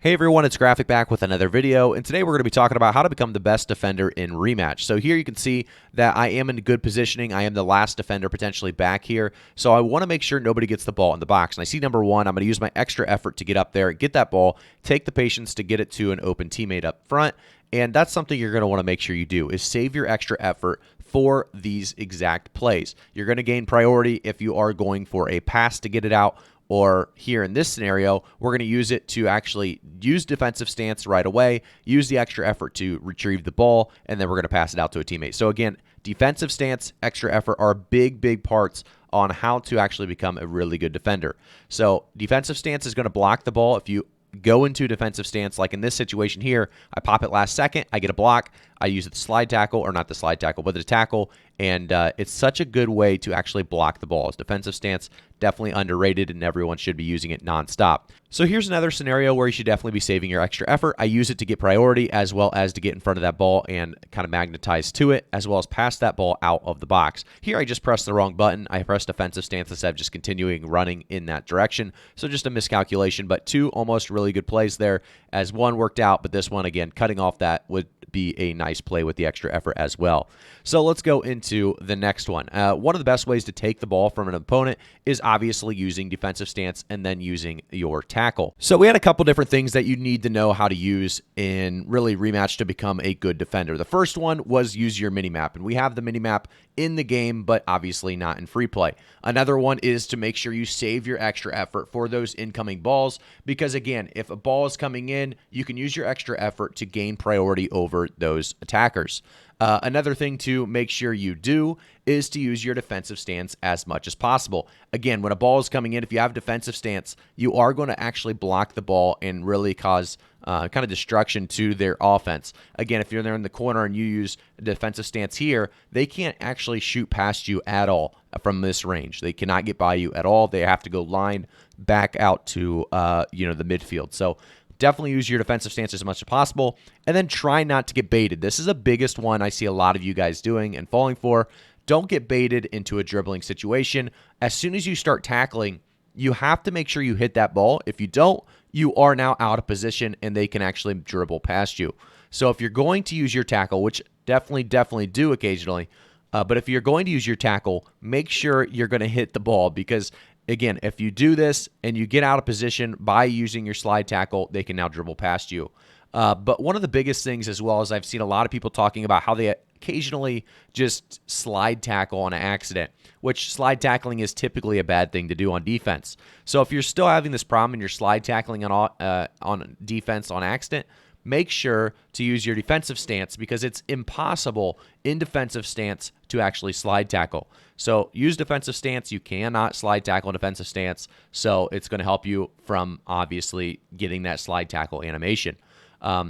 Hey everyone, it's Graphic back with another video, and today we're going to be talking about how to become the best defender in Rematch. So here you can see that I am in good positioning. I am the last defender potentially back here, so I want to make sure nobody gets the ball in the box. And I see number one, I'm going to use my extra effort to get up there, get that ball, take the patience to get it to an open teammate up front, and that's something you're going to want to make sure you do, is save your extra effort for these exact plays. You're going to gain priority if you are going for a pass to get it out, or here in this scenario, we're going to use it to actually use defensive stance right away, use the extra effort to retrieve the ball, and then we're going to pass it out to a teammate. So again, defensive stance, extra effort are big parts on how to actually become a really good defender. So defensive stance is going to block the ball. If you go into defensive stance, like in this situation here, I pop it last second, I get a block, I use the slide tackle, or not the slide tackle, but the tackle, and it's such a good way to actually block the balls. Defensive stance, definitely underrated, and everyone should be using it nonstop. So here's another scenario where you should definitely be saving your extra effort. I use it to get priority as well as to get in front of that ball and kind of magnetize to it, as well as pass that ball out of the box. Here I just pressed the wrong button. I pressed defensive stance instead of just continuing running in that direction. So just a miscalculation, but two almost really good plays there, as one worked out, but this one, again, cutting off that would be a nice play with the extra effort as well. So let's go into the next one. One of the best ways to take the ball from an opponent is obviously using defensive stance and then using your tackle. So we had a couple different things that you need to know how to use in really Rematch to become a good defender. The first one was use your mini map, and we have the mini map in the game, but obviously not in free play. Another one is to make sure you save your extra effort for those incoming balls, because again, if a ball is coming in, you can use your extra effort to gain priority over those attackers. Another thing to make sure you do is to use your defensive stance as much as possible. Again, when a ball is coming in, if you have defensive stance, you are going to actually block the ball and really cause kind of destruction to their offense. Again, if you're there in the corner and you use a defensive stance here, they can't actually shoot past you at all from this range. They cannot get by you at all. They have to go line back out to the midfield. So definitely use your defensive stance as much as possible, and then try not to get baited. This is the biggest one I see a lot of you guys doing and falling for. Don't get baited into a dribbling situation. As soon as you start tackling, you have to make sure you hit that ball. If you don't, you are now out of position, and they can actually dribble past you. So if you're going to use your tackle, which definitely do occasionally, but if you're going to use your tackle, make sure you're going to hit the ball, because again, if you do this and you get out of position by using your slide tackle, they can now dribble past you. But one of the biggest things as well is I've seen a lot of people talking about how they occasionally just slide tackle on accident, which slide tackling is typically a bad thing to do on defense. So if you're still having this problem and you're slide tackling on defense on accident, make sure to use your defensive stance, because it's impossible in defensive stance to actually slide tackle. So use defensive stance. You cannot slide tackle in defensive stance, so it's going to help you from obviously getting that slide tackle animation.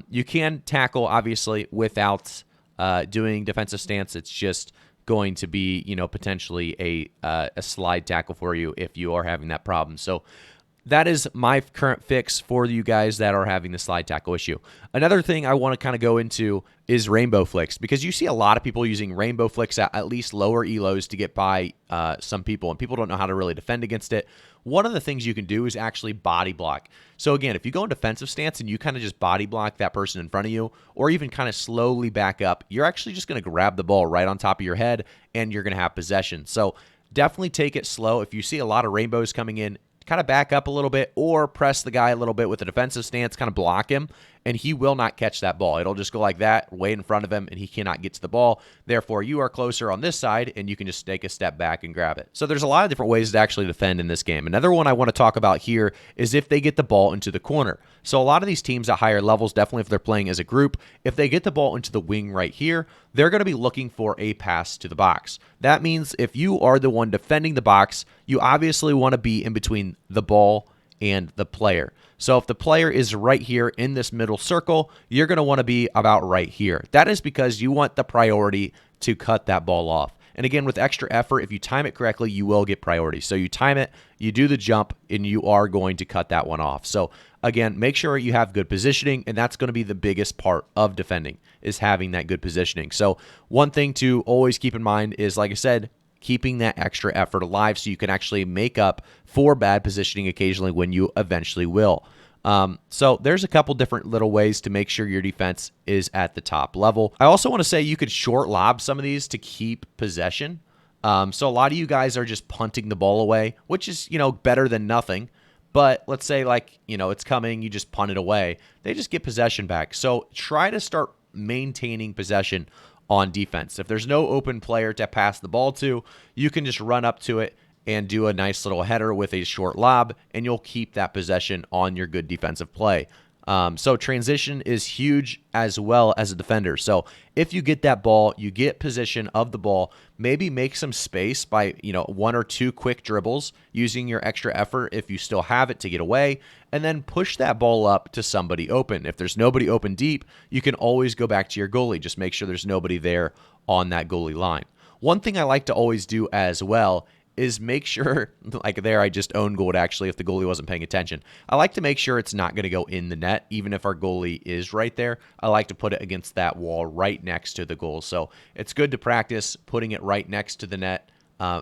You can tackle obviously without doing defensive stance. It's just going to be potentially a slide tackle for you if you are having that problem. So that is my current fix for you guys that are having the slide tackle issue. Another thing I want to kind of go into is rainbow flicks, because you see a lot of people using rainbow flicks at least lower elos to get by some people, and people don't know how to really defend against it. One of the things you can do is actually body block. So again, if you go in defensive stance and you kind of just body block that person in front of you, or even kind of slowly back up, you're actually just going to grab the ball right on top of your head, and you're going to have possession. So definitely take it slow. If you see a lot of rainbows coming in, kind of back up a little bit, or press the guy a little bit with a defensive stance, kind of block him, and he will not catch that ball. It'll just go like that, way in front of him, and he cannot get to the ball. Therefore, you are closer on this side, and you can just take a step back and grab it. So there's a lot of different ways to actually defend in this game. Another one I want to talk about here is if they get the ball into the corner. So a lot of these teams at higher levels, definitely if they're playing as a group, if they get the ball into the wing right here, they're going to be looking for a pass to the box. That means if you are the one defending the box, you obviously want to be in between the ball and the player. So if the player is right here in this middle circle, you're going to want to be about right here. That is because you want the priority to cut that ball off. And again, with extra effort, if you time it correctly, you will get priority. So you time it, you do the jump, and you are going to cut that one off. So again, make sure you have good positioning, and that's going to be the biggest part of defending, is having that good positioning. So one thing to always keep in mind is, like I said, keeping that extra effort alive so you can actually make up for bad positioning occasionally when you eventually will. So there's a couple different little ways to make sure your defense is at the top level. I also want to say you could short lob some of these to keep possession. So a lot of you guys are just punting the ball away, which is, better than nothing. But let's say it's coming, you just punt it away. They just get possession back. So try to start maintaining possession on defense. If there's no open player to pass the ball to, you can just run up to it and do a nice little header with a short lob, and you'll keep that possession on your good defensive play. So transition is huge as well as a defender. So if you get that ball, you get position of the ball, maybe make some space by, one or two quick dribbles using your extra effort if you still have it to get away, and then push that ball up to somebody open. If there's nobody open deep, you can always go back to your goalie. Just make sure there's nobody there on that goalie line. One thing I like to always do as well is make sure, like there I just own goaled actually if the goalie wasn't paying attention. I like to make sure it's not going to go in the net, even if our goalie is right there. I like to put it against that wall right next to the goal. So it's good to practice putting it right next to the net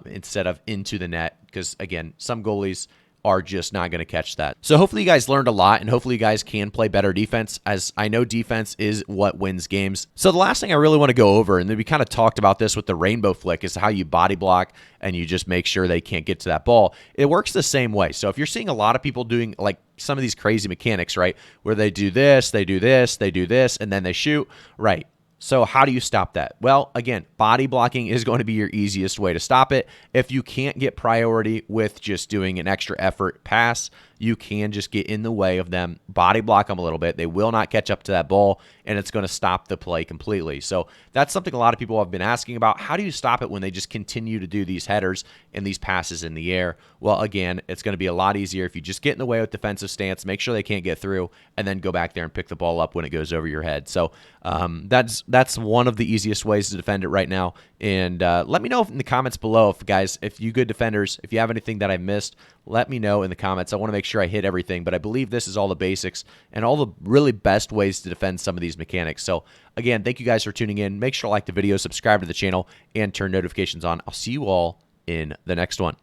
instead of into the net because, again, some goalies are just not going to catch that. So hopefully you guys learned a lot, and hopefully you guys can play better defense, as I know defense is what wins games. So the last thing I really want to go over, and then we kind of talked about this with the rainbow flick, is how you body block and you just make sure they can't get to that ball. It works the same way. So if you're seeing a lot of people doing like some of these crazy mechanics, right, where they do this, they do this, they do this, and then they shoot, right? So how do you stop that? Well, again, body blocking is going to be your easiest way to stop it. If you can't get priority with just doing an extra effort pass, you can just get in the way of them, body block them a little bit. They will not catch up to that ball, and it's going to stop the play completely. So that's something a lot of people have been asking about. How do you stop it when they just continue to do these headers and these passes in the air? Well, again, it's going to be a lot easier if you just get in the way with defensive stance, make sure they can't get through, and then go back there and pick the ball up when it goes over your head. So that's one of the easiest ways to defend it right now. And let me know in the comments below, if you good defenders, if you have anything that I missed, let me know in the comments. I want to make sure I hit everything, but I believe this is all the basics and all the really best ways to defend some of these mechanics. So again, thank you guys for tuning in. Make sure to like the video, subscribe to the channel, and turn notifications on. I'll see you all in the next one.